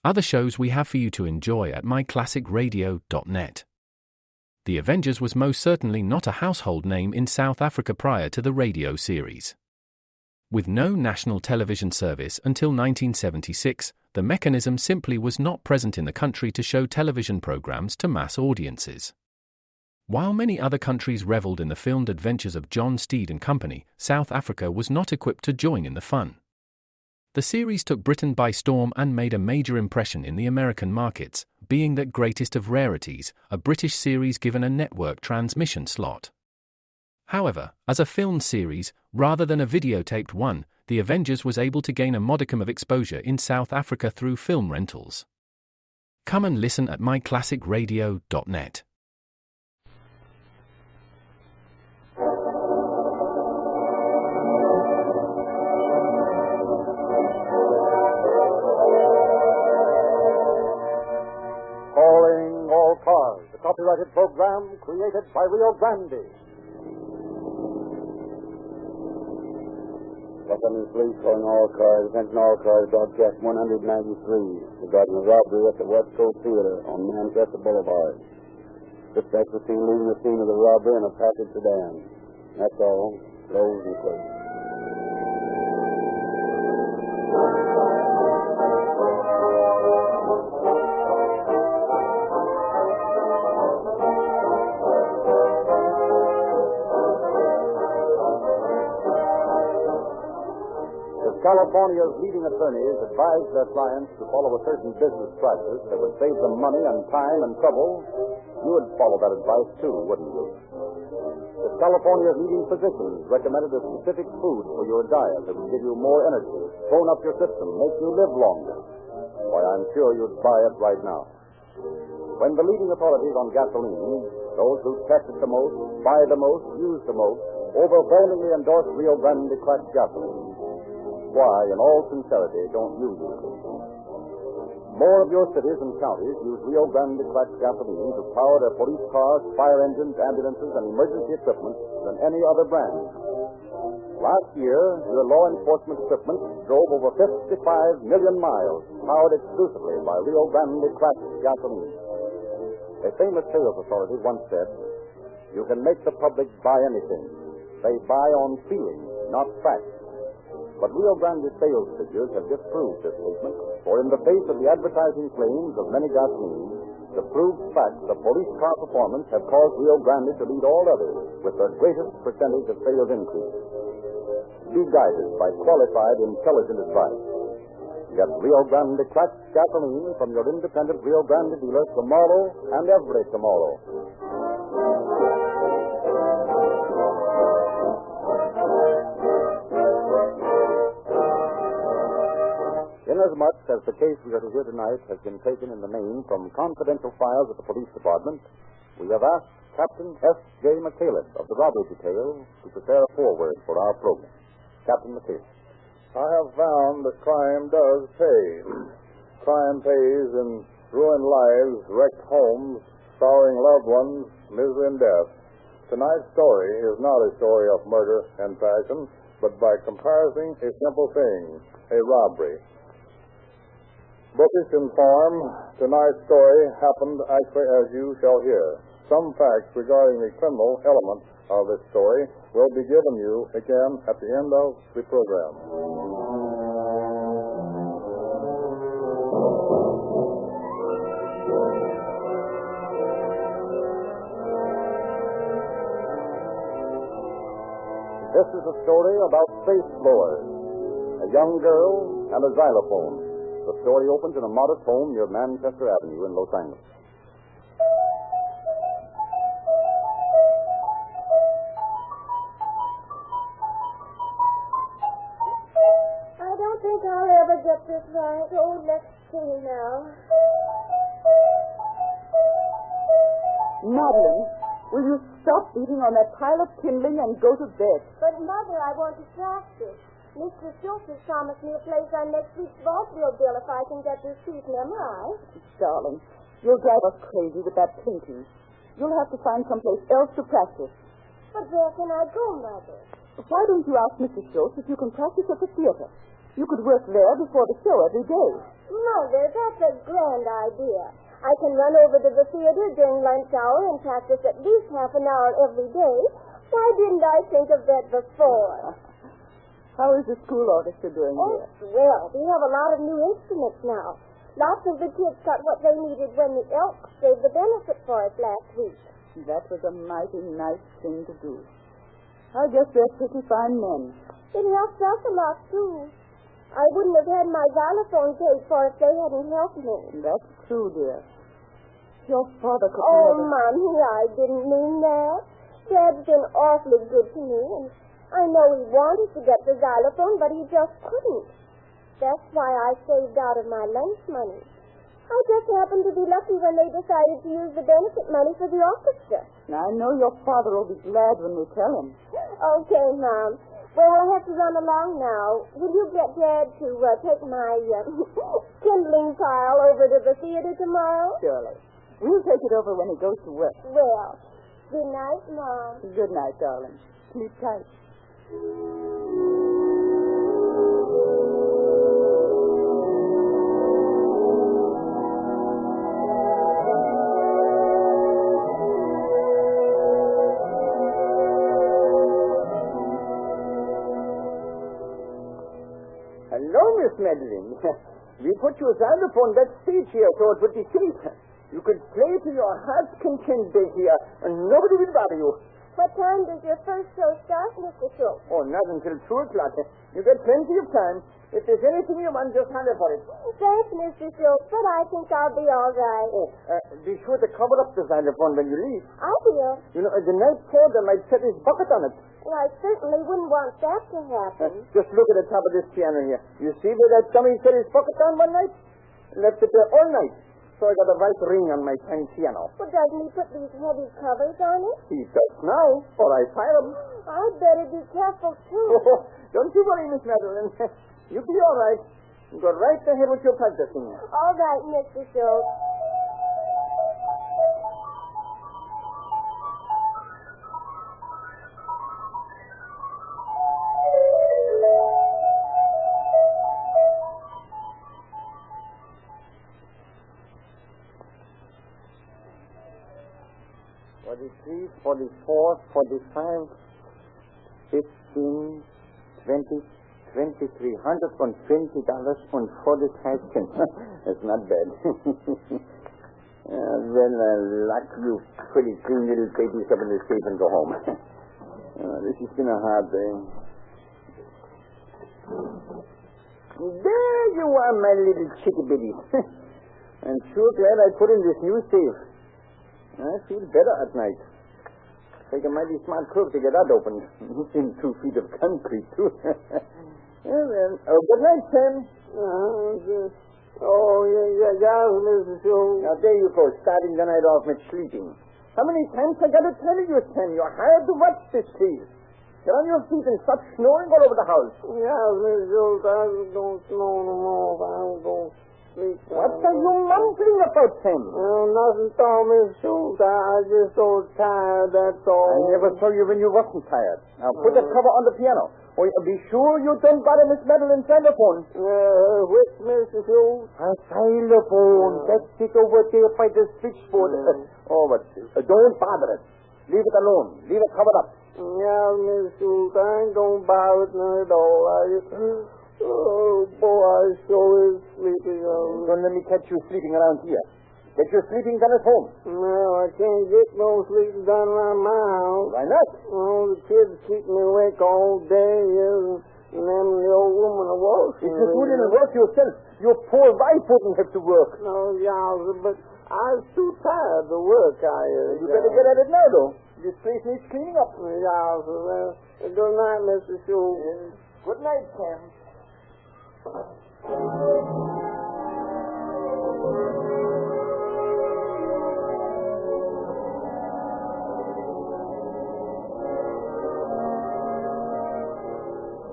other shows we have for you to enjoy at myclassicradio.net. The Avengers was most certainly not a household name in South Africa prior to the radio series. With no national television service until 1976, the mechanism simply was not present in the country to show television programs to mass audiences. While many other countries reveled in the filmed adventures of John Steed and company, South Africa was not equipped to join in the fun. The series took Britain by storm and made a major impression in the American markets, being that greatest of rarities, a British series given a network transmission slot. However, as a filmed series, rather than a videotaped one, The Avengers was able to gain a modicum of exposure in South Africa through film rentals. Come and listen at myclassicradio.net. Calling all cars, the copyrighted program created by Rio Grande. Company Police calling all cars. Attention all cars, broadcast 193 regarding a robbery at the West Coast Theater on Manchester Boulevard. Suspect was seen leaving the scene of the robbery in a package sedan. That's all. Close and close. California's leading attorneys advised their clients to follow a certain business practice that would save them money and time and trouble. You would follow that advice too, wouldn't you? If California's leading physicians recommended a specific food for your diet that would give you more energy, tone up your system, make you live longer, why, I'm sure you'd buy it right now. When the leading authorities on gasoline, those who test it the most, buy the most, use the most, overwhelmingly endorse Rio Grande cracked gasoline, why, in all sincerity, don't you use it? More of your cities and counties use Rio Grande cracked gasoline to power their police cars, fire engines, ambulances, and emergency equipment than any other brand. Last year, your law enforcement equipment drove over 55 million miles, powered exclusively by Rio Grande cracked gasoline. A famous sales authority once said, "You can make the public buy anything. They buy on feeling, not fact." But Rio Grande sales figures have disproved this statement, for in the face of the advertising claims of many gasolines, the proved facts of police car performance have caused Rio Grande to lead all others with their greatest percentage of sales increase. Be guided by qualified, intelligent advice. Get Rio Grande cracked gasoline from your independent Rio Grande dealer tomorrow and every tomorrow. Inasmuch as the case we are to hear tonight has been taken in the main from confidential files of the police department, we have asked Captain S.J. McCaleb of the robbery detail to prepare a foreword for our program. Captain McCaleb. I have found that crime does pay. Crime pays in ruined lives, wrecked homes, sorrowing loved ones, misery and death. Tonight's story is not a story of murder and passion, but by comparison, a simple thing, a robbery. Bookish in form, tonight's story happened actually as you shall hear. Some facts regarding the criminal element of this story will be given you again at the end of the program. This is a story about safe blowers, a young girl and a xylophone. The story opens in a modest home near Manchester Avenue in Los Angeles. I don't think I'll ever get this right. Oh, let's see now. Madeline, will you stop beating on that pile of kindling and go to bed? But, Mother, I want to practice. Mr. Schultz has promised me a place on next week's vaudeville bill if I can get this piece memorized. Darling, you'll drive us crazy with that painting. You'll have to find someplace else to practice. But where can I go, Mother? Why don't you ask Mr. Schultz if you can practice at the theater? You could work there before the show every day. Mother, that's a grand idea. I can run over to the theater during lunch hour and practice at least half an hour every day. Why didn't I think of that before? How is the school orchestra doing here? Well, we have a lot of new instruments now. Lots of the kids got what they needed when the Elks gave the benefit for us last week. That was a mighty nice thing to do. I guess they're pretty fine men. It helps us a lot, too. I wouldn't have had my xylophone paid for if they hadn't helped me. That's true, dear. Your father could Oh, never... Mommy, I didn't mean that. Dad's been awfully good to me, and I know he wanted to get the xylophone, but he just couldn't. That's why I saved out of my lunch money. I just happened to be lucky when they decided to use the benefit money for the orchestra. Now, I know your father will be glad when we tell him. Okay, Mom. Well, I have to run along now. Will you get Dad to take my kindling pile over to the theater tomorrow? Surely. We'll take it over when he goes to work. Well, good night, Mom. Good night, darling. Sleep tight. Hello, Miss Madeline. We put your xylophone that stage here so it would be safe. You could play to your heart's content, dear, and nobody will bother you. What time does your first show start, Mr. Schultz? Oh, not until 2 o'clock. You get plenty of time. If there's anything you want, just holler for it. Thanks, Mr. Schultz, but I think I'll be all right. Oh, be sure to cover up the xylophone when you leave. I will. You know, the night porter might set his bucket on it. Well, I certainly wouldn't want that to happen. Just look at the top of this piano here. You see where that dummy set his bucket on one night? Left it there all night. So I got a white ring on my tiny piano. Well, doesn't he put these heavy covers on it? He does now, or I fire him. I'd better be careful, too. Oh, don't you worry, Miss Madeline. You'll be all right. Go right ahead with your practicing. All right, Mr. Schultz. $43, $44, $45, $15, $20, $23, $120.45. That's not bad. Then lock you pretty clean little babies up in the safe and go home. This has been a hard day. There you are, my little chickie bitty. I'm sure glad I put in this new safe. I feel better at night. Take a mighty smart crook to get that opened. In 2 feet of concrete, too. Good night, Sam. Yeah, Mr. Schultz. Now, there you go, starting the night off with sleeping. How many times I got to tell you, Sam? You're hired to watch this, please. Get on your feet and stop snoring all over the house. Yeah, Mr. Schultz, I don't snow no more. I'm going to sleep. What are you mumbling about, Sam? Nothing at all, Mr. Schultz. I just so tired, that's all. I never saw you when you wasn't tired. Now, put the cover on the piano. Oh, be sure you don't bother Miss Madeline's xylophone. Which, Mr. Schultz? A xylophone. That's it over there by the switchboard. But don't bother it. Leave it alone. Leave it covered up. Yeah, Mr. Schultz, I ain't gonna bother it none at all. Oh, boy, I sure is sleepy. Don't let me catch you sleeping around here. Get your sleeping done at home. No, I can't get no sleeping done around my house. Why not? Oh, the kids keep me awake all day, and then the old woman will wash me. If you do little work yourself, your poor wife wouldn't have to work. No, yeah, but I was too tired to work. You better get at it now, though. This place needs cleaning up. Yeah, good night, Mr. Schultz. Good night, Sam.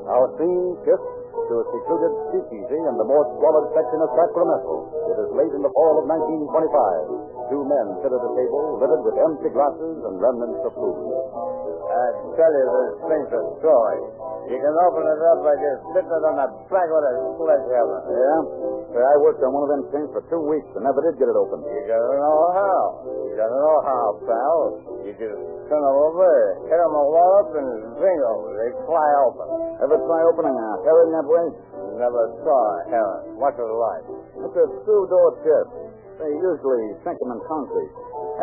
Our scene shifts to a secluded speakeasy in the more squalid section of Sacramento. It is late in the fall of 1925. 2 men sit at a table littered with empty glasses and remnants of food. Tell you the strength of story. You can open it up by just hitting it on the back with a sledgehammer. Yeah? Say, I worked on one of them things for 2 weeks and never did get it open. You gotta know how. You gotta know how, pal. You just turn them over, hit them a wallop, and bingo, they fly open. Ever try opening a herring that way? Never saw a heron. What's it like? It's a screw-door chest. They usually sink them in concrete.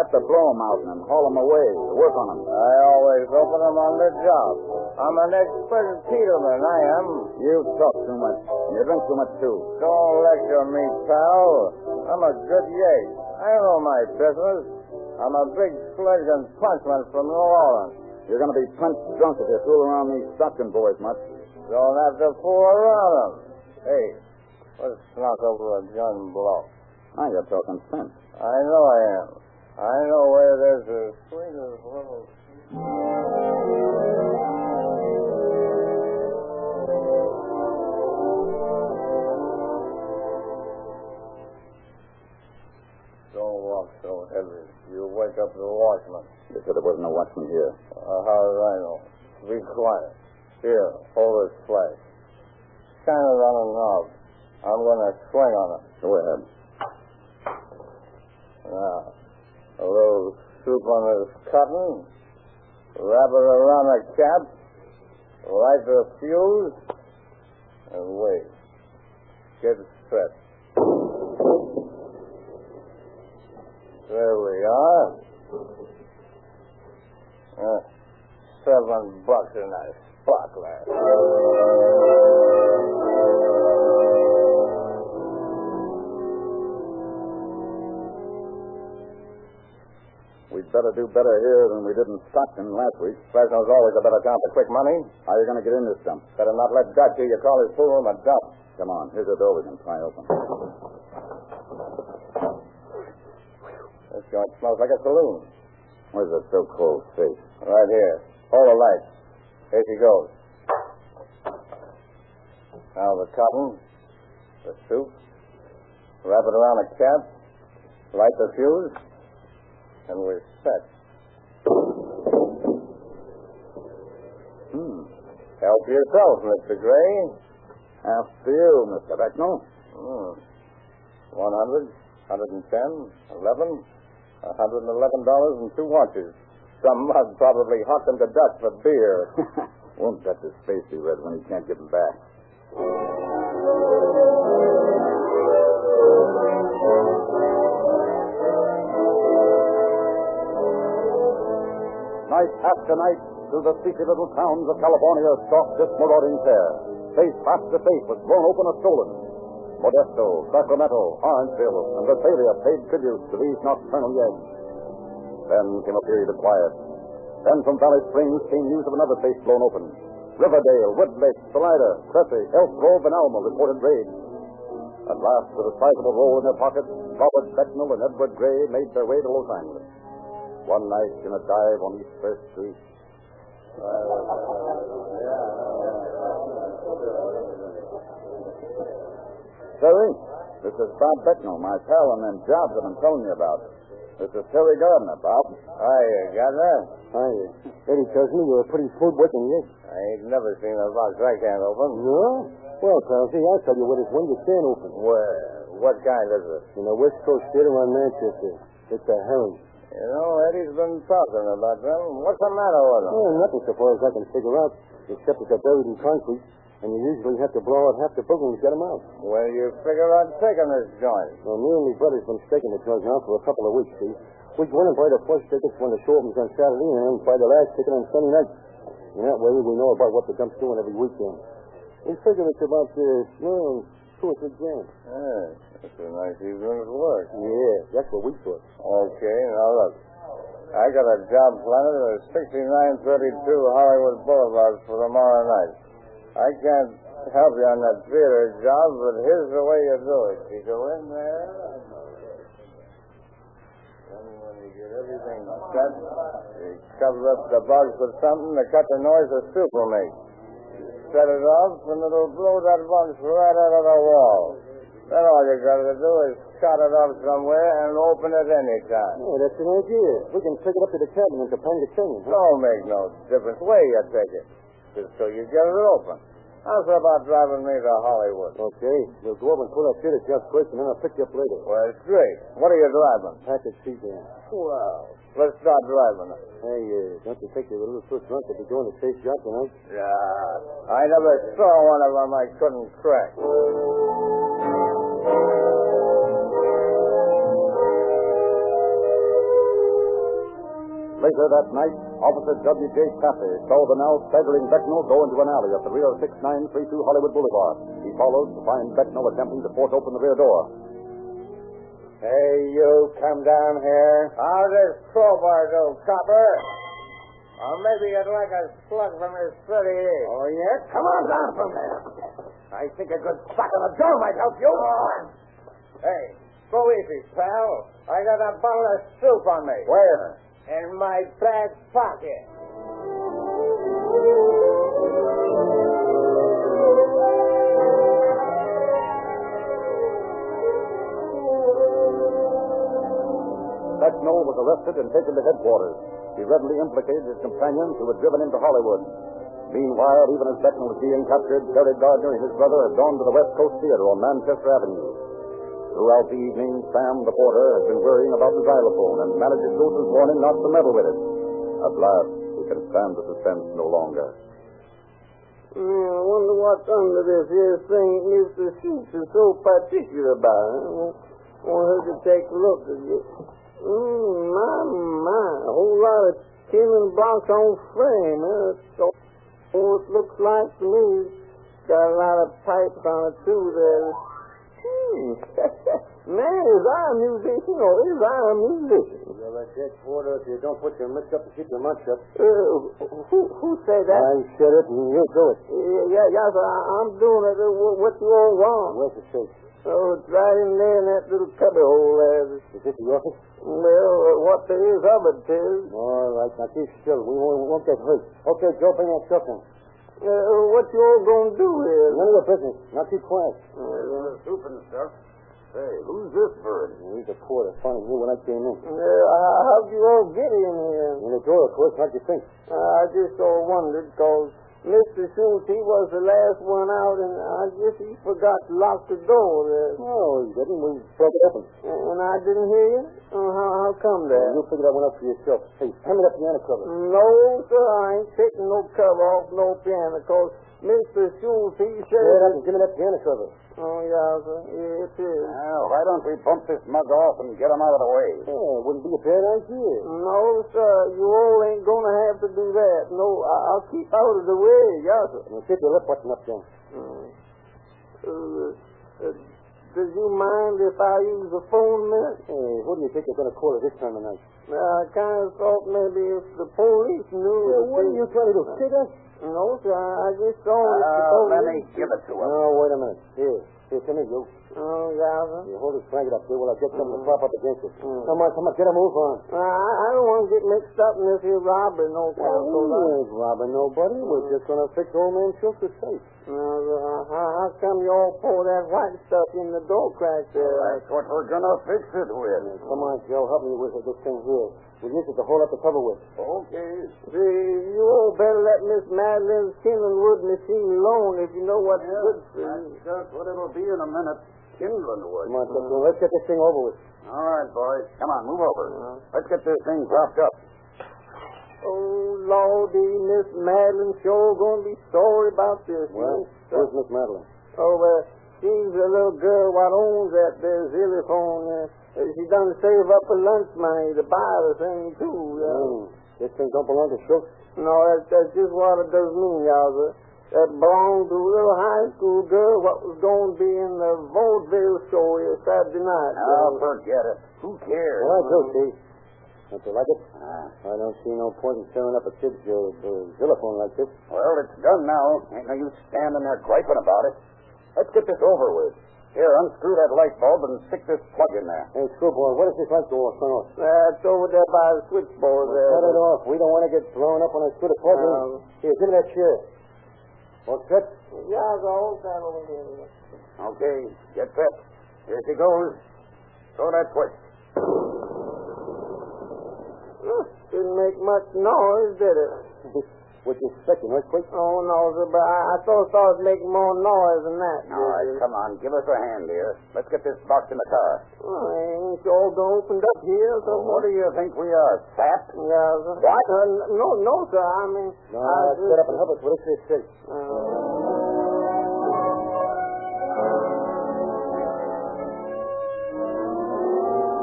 Have to blow them out and haul them away to work on them. I always open them on the job. I'm an expert Peterman, I am. You talk too much. And you drink too much, too. Don't lecture me, pal. I'm a good yegg. I know my business. I'm a big sledge and punchman from New Orleans. You're going to be punch drunk if you fool around these Stockton boys much. Don't have to fool around them. Hey, let's knock over a gun blow. Now you're talking sense. I know I am. I know where there's the sweetest little... Don't walk so heavy. You'll wake up the watchman. They said there wasn't a watchman here. How did I know? Be quiet. Here, hold this flag. Shine it on a knob. I'm going to swing on it. Go ahead. Now, a little soup on this cotton, wrap it around a cap, light the fuse, and wait. Get set. There we are. $7 in that spot last. We'd better do better here than we did in Stockton last week. Fresno's always a better town for quick money. How are you going to get in this dump? Better not let Dutch hear you call his pool room a dump. Come on, here's a door we can pry open. This joint smells like a saloon. Where's the so-called safe? Right here. Hold the light. Here she goes. Now the cotton, the soup, wrap it around a cap, light the fuse, and we're set. Help yourself, Mr. Gray. After you, Mr. Becknell. 100, 110, 11, $111 and 2 watches. Some mug probably hot them to dust for beer. Won't touch his face be red when he can't get them back. Night after night, through the sleepy little towns of California stalked this marauding pair. Safe after safe was blown open or stolen. Modesto, Sacramento, Orangeville, and Visalia paid tribute to these nocturnal yeggs. Then came a period of quiet. Then from Valley Springs came news of another safe blown open. Riverdale, Woodlake, Salida, Cressy, Elk Grove, and Alma reported raids. At last, with a sizable roll in their pockets, Robert Becknell and Edward Gray made their way to Los Angeles. One night in a dive on East First Street. Terry, this is Bob Becknell, my pal on them jobs I've been telling you about. This is Terry Gardner, Bob. Hiya, Gardner. Hiya. Eddie tells me you're a pretty smooth working yet. I ain't never seen a box I can't open. No? Well, Clancy, I'll tell you what it's when you can open. Where? What kind is it? In the West Coast Theater on Manchester. It's a herring. You know, Eddie's been talking about them. What's the matter with them? Well, nothing so far as I can figure out, except that they're buried in concrete, and you usually have to blow out half the boogers to get them out. When you figure out taking this joint? Well, me and my brother's been staking the joint now for a couple of weeks, see? We go in and buy the first tickets when the show opens on Saturday, and then buy the last ticket on Sunday night. And that way we know about what the dump's doing every weekend. We figure it's about, $2 or $3 grand. That's a nice evening's work. Yeah, that's what we thought. Okay, now look. I got a job planted at 6932 Hollywood Boulevard for tomorrow night. I can't help you on that theater job, but here's the way you do it. You go in there, and when you get everything set, you cover up the bugs with something to cut the noise the soup will make. Set it off, and it'll blow that box right out of the wall. Then all you got to do is cut it off somewhere and open it any time. Yeah, that's an idea. We can take it up to the cabin and Topanga Canyon. Don't make no difference where you take it. it so you get it open. How's about driving me to Hollywood? Okay. We'll go over and pull that shit at Jeff's quick, and then I'll pick you up later. Well, it's great. What are you driving? Package sedan. Well, let's start driving it. Hey, don't you think you're a little too drunk to be going to Chase Yacht tonight? Yeah. I never saw one of them I couldn't crack. Later that night, Officer W.J. Caffey saw the now staggering Becknell go into an alley at the rear of 6932 Hollywood Boulevard. He followed to find Becknell attempting to force open the rear door. Hey, you, come down here. How's this crowbar do, copper? Or maybe you'd like a slug from this 38. Oh, yeah? Come on down from there. I think a good sock on the door might help you. Hey, go easy, pal. I got a bottle of soup on me. Where? In my back pocket. Becknell was arrested and taken to headquarters. He readily implicated his companions who had driven into Hollywood. Meanwhile, even as Becknell was being captured, Terry Gardner and his brother had gone to the West Coast Theater on Manchester Avenue. Throughout the evening, Sam, the porter, had been worrying about the xylophone and manager Joseph's warning not to meddle with it. At last, he can stand the suspense no longer. I wonder what's under this here thing Mr. Shoots is so particular about. I want her to take a look at it. My. A whole lot of tin and blocks on frame. That's all it looks like to me. Got a lot of pipes on it, too, there. Man, is I a musician or is I a musician? You're like that, porter, if you don't put your mitts up to keep your mouth shut. Who said that? I said it, and you do it. Yeah, sir, I'm doing it. What you all want? Where's the safe? Oh, it's right in there in that little cubby hole there. Is this the office? Well, what there is of it is. All right, now keep still. We won't get hurt. Okay, Joe, bring that truck in. What you all gonna do here? None of your business. Now keep quiet. Soup and stuff. Hey, who's this bird? He's a porter. Finding you when I came in. How'd you all get in here? In the door, of course. How'd you think? I just all wondered, because Mr. Schultz, he was the last one out, and I guess he forgot to lock the door there. No, he didn't. We broke it open. And I didn't hear you? How come that? You figure that one up for yourself. Hey, hand me that piano cover. No, sir, I ain't taking no cover off no piano, because Mr. Schultz, he said... Yeah, give me that piano cover. Oh, yeah, sir. Yeah, it is. Well, why don't we bump this mug off and get him out of the way? Yeah, it wouldn't be a bad idea. No, sir, you all ain't gonna have to do that. No, I'll keep out of the way, yes, sir. Now, keep your lip button up, John. Does you mind if I use the phone a minute? Hey, who do you think you're going to call it this time of night? I kind of thought maybe if the police knew... What are you trying to do? Say that? No, sir, I just saw it. Let me give it to him. No, wait a minute. Here, come here, you. Oh, yeah, sir. You hold his blanket up there while I get something to prop up against it. Come on, get a move on. I don't want to get mixed up in this here robbery, no count. We ain't robbing nobody. We're just going to fix old man Schultz's safe. How come you all pour that white stuff in the door crack there? That's what we're going to fix it with. Come on, Joe, help me with this thing here. We'll use it to hold up the cover with. Okay. See, you all better let Miss Madeline's kindling wood machine alone if you know what's good for you. That's what it'll be in a minute. Kindling wood. Come on, Joe, let's get this thing over with. All right, boys. Come on, move over. Let's get this thing propped up. Oh, Lordy, Miss Madeline sure gonna be sorry about this. Well, where's Miss Madeline? Oh, she's a little girl what owns that there Xylophone. She done save up her lunch money to buy the thing, too. This thing don't belong to Schultz? No, that's just what it does mean, Yowza. That belonged to a little high school girl what was going to be in the vaudeville show here Saturday night. Oh, forget it. Who cares? Well, I do, see. Don't you like it? I don't see no point in stirring up a kid's xylophone like this. Well, it's done now. Ain't no use standing there griping about it. Let's get this over with. Here, unscrew that light bulb and stick this plug in there. Hey, screwboy, what does this light go off? Turn off. It's over there by the switchboard there. Cut it off. We don't want to get blown up when I screw the plug in. Here, give me that chair. All set? Yeah, I'll hold that over here. Okay, get set. Here she goes. Throw that switch. Didn't make much noise, did it? Which is sticking, right, quick? Oh, no, sir, but I thought I was making more noise than that. All right, come on. Give us a hand here. Let's get this box in the car. Oh, ain't you all been opened up here or something? What do you think we are, sap? Yeah, sir. What? No, sir. I mean... No, get up and help us with this shit.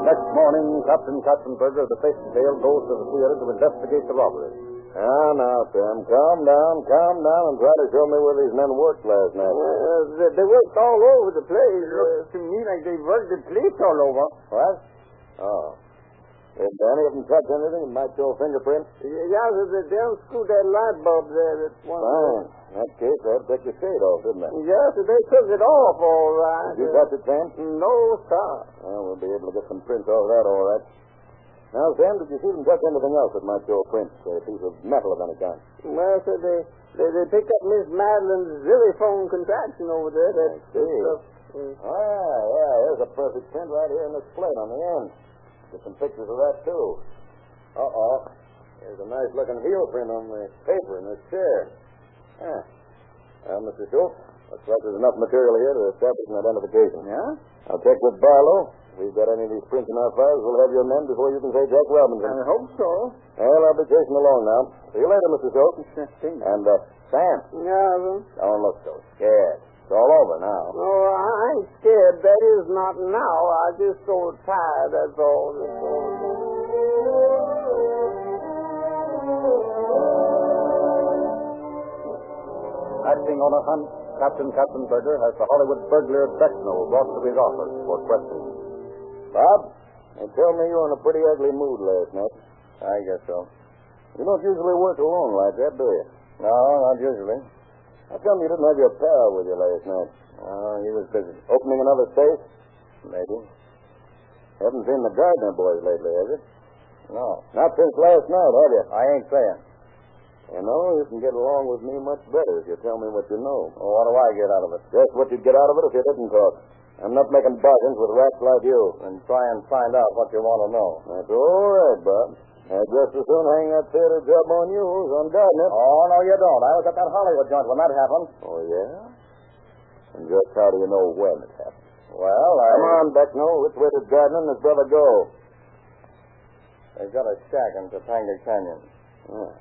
Next morning, Captain Katzenberger of the Face and Tail goes to the theater to investigate the robbery. Now, Sam, calm down, and try to show me where these men worked last night. They worked all over the place. Looks to me like they worked the place all over. What? Oh. Did any of them touch anything that might show fingerprints? Yeah, they unscrewed that light bulb there. That's one. Fine. In that case, they had to take the shade off, didn't they? Yes, they took it off, all right. Did you touch it, Sam? No, sir. Well, we'll be able to get some prints off that, all right. Now, Sam, did you see them touch anything else that might show prints? A piece of metal of any kind? Well, sir, they picked up Miss Madeline's xylophone contraption over there. I see. Oh, yeah, here's a perfect print right here in this plate on the end. Get some pictures of that, too. Uh-oh. There's a nice-looking heel print on the paper in this chair. Yeah. Well, Mr. Schultz, looks like there's enough material here to establish an identification. Yeah? I'll check with Barlow. If we've got any of these prints in our files, we'll have your men before you can say Jack Robinson. I hope so. Well, I'll be chasing along now. See you later, Mr. Schultz. And, Sam. Yeah, sir. Don't look so scared. It's all over now. Oh, I ain't scared. That is not now. I just so tired, that's all. Acting on a hunt, Captain Katzenberger has the Hollywood burglar Becknell brought to his office for questioning. Bob, they tell me you were in a pretty ugly mood last night. I guess so. You don't usually work alone like that, do you? No, not usually. How come you didn't have your pal with you last night? He was busy. Opening another safe? Maybe. Haven't seen the Gardner boys lately, have you? No. Not since last night, have you? I ain't saying. You know, you can get along with me much better if you tell me what you know. Well, what do I get out of it? Just what you'd get out of it if you didn't talk. I'm not making bargains with rats like you. And try and find out what you want to know. That's all right, Bob. I'd just as soon hang that theater job on you as on Gardner. Oh, no, you don't. I was at that Hollywood joint when that happened. Oh, yeah? And just how do you know when it happened? Well, Come on, Becknell. Which way did Gardner and his brother go? They got a shack in Topanga Canyon. Yeah.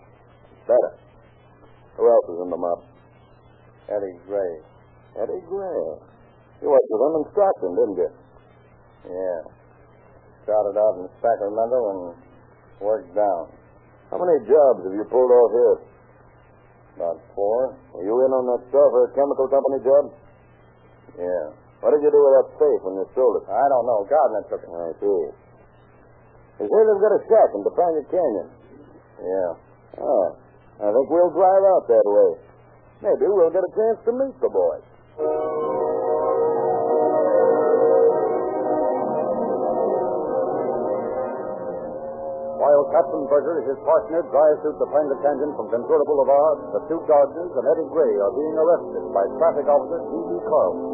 Better. Who else is in the mob? Eddie Gray. Eddie Gray. You worked with him in Stockton, didn't you? Yeah. Started out in Sacramento and worked down. How many jobs have you pulled off here? About 4. Were you in on that Sulphur Chemical Company job? Yeah. What did you do with that safe when you sold it? I don't know. Gardner took it. I see. They say they've got a shack in Topanga Canyon. Yeah. Ah, I think we'll drive out that way. Maybe we'll get a chance to meet the boys. While Katzenberger and his partner drive through Topanga Canyon from Ventura Boulevard, the two Dodgers and Eddie Gray are being arrested by traffic officer D.B. Carlson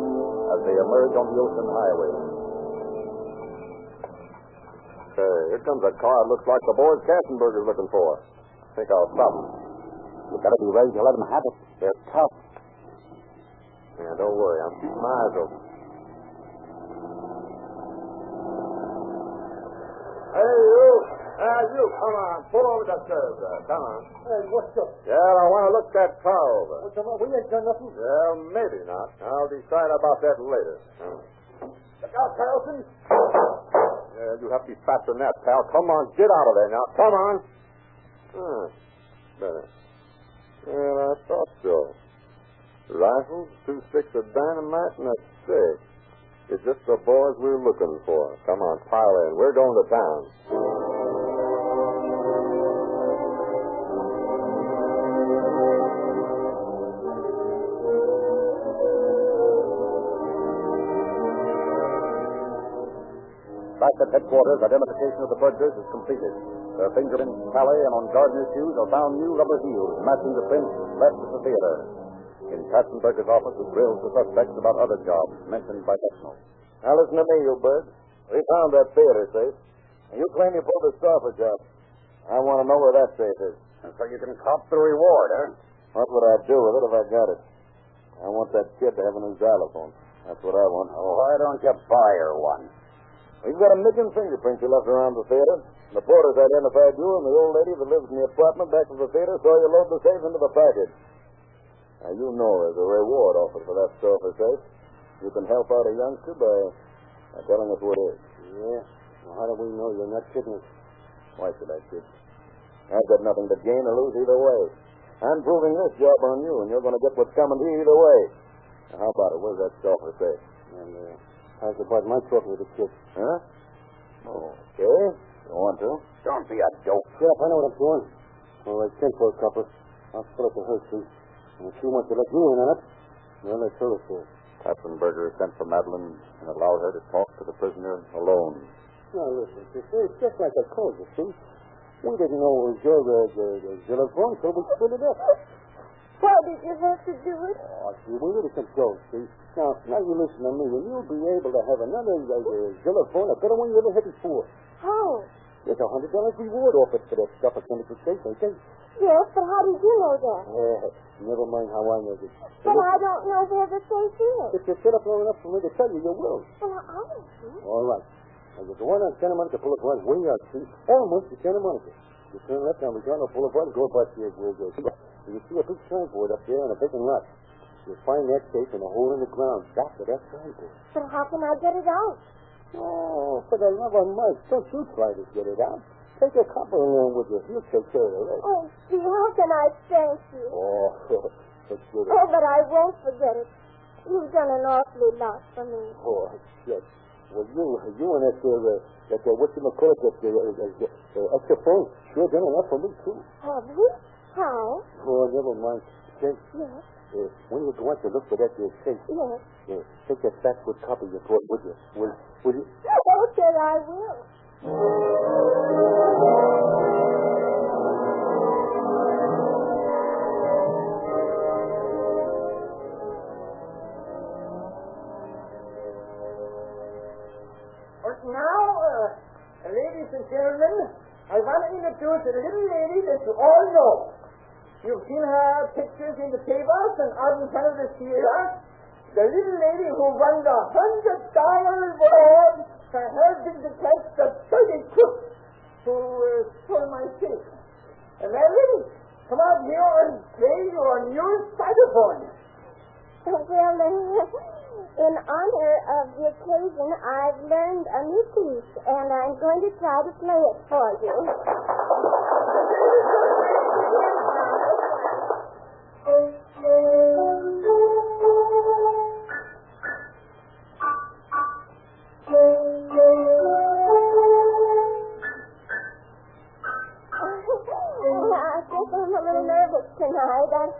as they emerge on the ocean highway. Here comes a car. Looks like the boys Katzenberger's looking for. I think I'll stop them. You've got to be ready to let them have it. They're tough. Yeah, don't worry. I'm keeping my eyes open. Hey, you. You, come on. Pull over that curb there. Come on. Hey, what's up? Yeah, I want to look that car over. What's up? We ain't done nothing. Well, maybe not. I'll decide about that later. Look out, Carlson. Yeah, you have to be faster than that, pal. Come on, get out of there now. Come on. Better. Well, I thought so. Rifles, 2 sticks of dynamite, and a stick. It's just the boys we're looking for. Come on, pile in. We're going to town. Back at headquarters, identification of the burglars is completed. Their fingerprints tally, and on Gardner's shoes are found new rubber heels matching the prints left at the theater. In Katzenberger's office, it drills the suspects about other jobs mentioned by Becknell. Now listen to me, you bird. We found that theater safe. And you claim you pulled the Stauffer job. I want to know where that safe is. And so you can cop the reward, huh? What would I do with it if I got it? I want that kid to have a new xylophone. That's what I want. Oh, why don't you buy her one? We've got a million fingerprints you left around the theater. The porters identified you, and the old lady that lives in the apartment back of the theater saw you load the safe into the package. Now, you know there's a reward offered for that silver safe. You can help out a youngster by telling us what it is. Yeah? Well, how do we know you're not kidding us? Why should I kid? I've got nothing to gain or lose either way. I'm proving this job on you, and you're going to get what's coming to you either way. Now, how about it? Where's that silver safe? And, how's about my talking with the kid? Huh? Okay. You want to? Don't be a dope. Sheriff, I know what I'm doing. All right, send for a couple. I'll fill up the her suit. And if she wants to let you in on it, well, let's her for it. Katzenberger sent for Madeline and allowed her to talk to the prisoner alone. Now, listen, sister, it's just like I told you, see? We didn't know it was your xylophone, so we split it up. Why did you have to do it? Oh, see, we really can go, see? Now you listen to me, and you'll be able to have another xylophone, a better one you ever had before. How? There's $100 reward offered for that stuff at Chemical Station, okay? Yes, but how did you know that? Never mind how I know this. But I don't know where the safe is. If you sit up long enough for me to tell you, you will. Well, I don't see. All right. Now, you go on Santa Monica Boulevard, way out, see? Almost to Santa Monica. You turn left on Regina Boulevard and go about here. You see a big signboard up there on a vacant lot. You'll find that safe in a hole in the ground, back of that signboard. But how can I get it out? Oh, for the love of Mike, don't you try to get it out. Take a couple along with you. He'll take care of the rest. Oh, gee, how can I thank you? Oh, that's good. Oh, but I won't forget it. You've done an awfully lot for me. Oh, shit. Well, you and that whatchamacallit, that Xylophone, sure done enough for me, too. Have you? How? Oh, never mind. Okay? Yes. When you go out to look for that safe, Yes. take that backwood copy you brought with you. Will you? Okay, I will. Now, ladies and gentlemen, I want to introduce a little lady that you all know. You've seen her pictures in the papers and out in front of the theater. The little lady who won the $100 reward for helping to catch the dirty crook who stole my safe. Madeline, come out here and play your new xylophone. Well, in honor of the occasion, I've learned a new piece, and I'm going to try to play it for you. I guess I'm a little nervous tonight.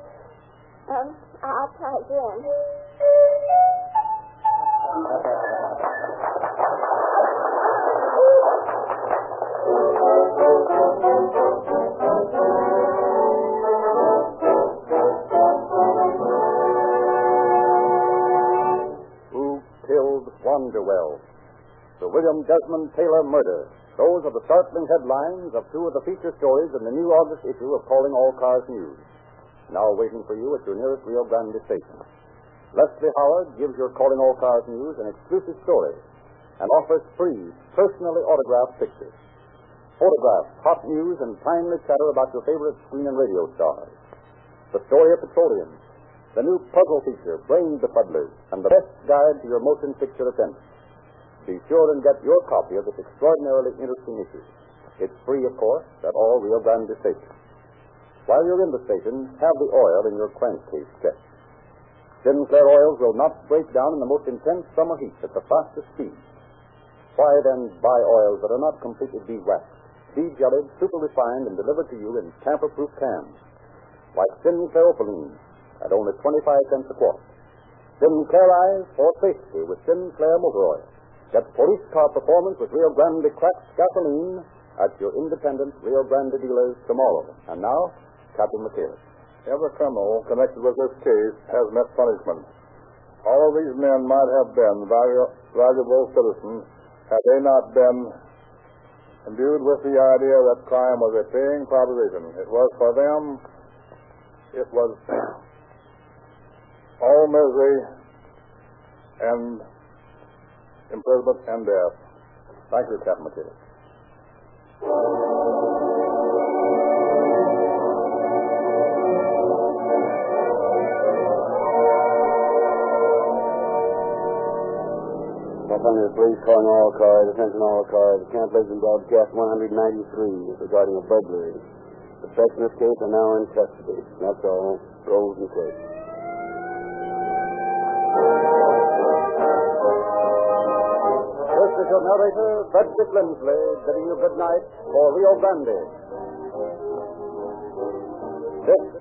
I'll try again. Who Killed Wanderwell? The William Desmond Taylor murder. Those are the startling headlines of two of the feature stories in the new August issue of Calling All Cars News. Now waiting for you at your nearest Rio Grande station. Leslie Howard gives your Calling All Cars News an exclusive story and offers free, personally autographed pictures. Photographs, hot news, and timely chatter about your favorite screen and radio stars. The story of petroleum, the new puzzle feature, Brain Befuddlers, and the best guide to your motion picture attendance. Be sure and get your copy of this extraordinarily interesting issue. It's free, of course, at all Rio Grande stations. While you're in the station, have the oil in your crankcase checked. Sinclair oils will not break down in the most intense summer heat at the fastest speed. Why then buy oils that are not completely de-waxed, de-jellied, super refined, and delivered to you in tamper-proof cans, like Sinclair Opaline at only 25 cents a quart. Sinclairize for safety with Sinclair motor oil. Get police car performance with Rio Grande cracked gasoline at your independent Rio Grande dealers tomorrow. And now, Captain McHale. Every criminal connected with this case has met punishment. All of these men might have been valuable citizens had they not been imbued with the idea that crime was a paying proposition. It was for them, it was all misery and imprisonment and death. Thank you, Captain McKay. California police calling all cars, attention all cars. Camp Legend broadcast 193 regarding a burglary. Suspects in this case are now in custody. That's all. Rolls and takes. This is your narrator, Frederick Lindsley, bidding you good night for Rio Grande. This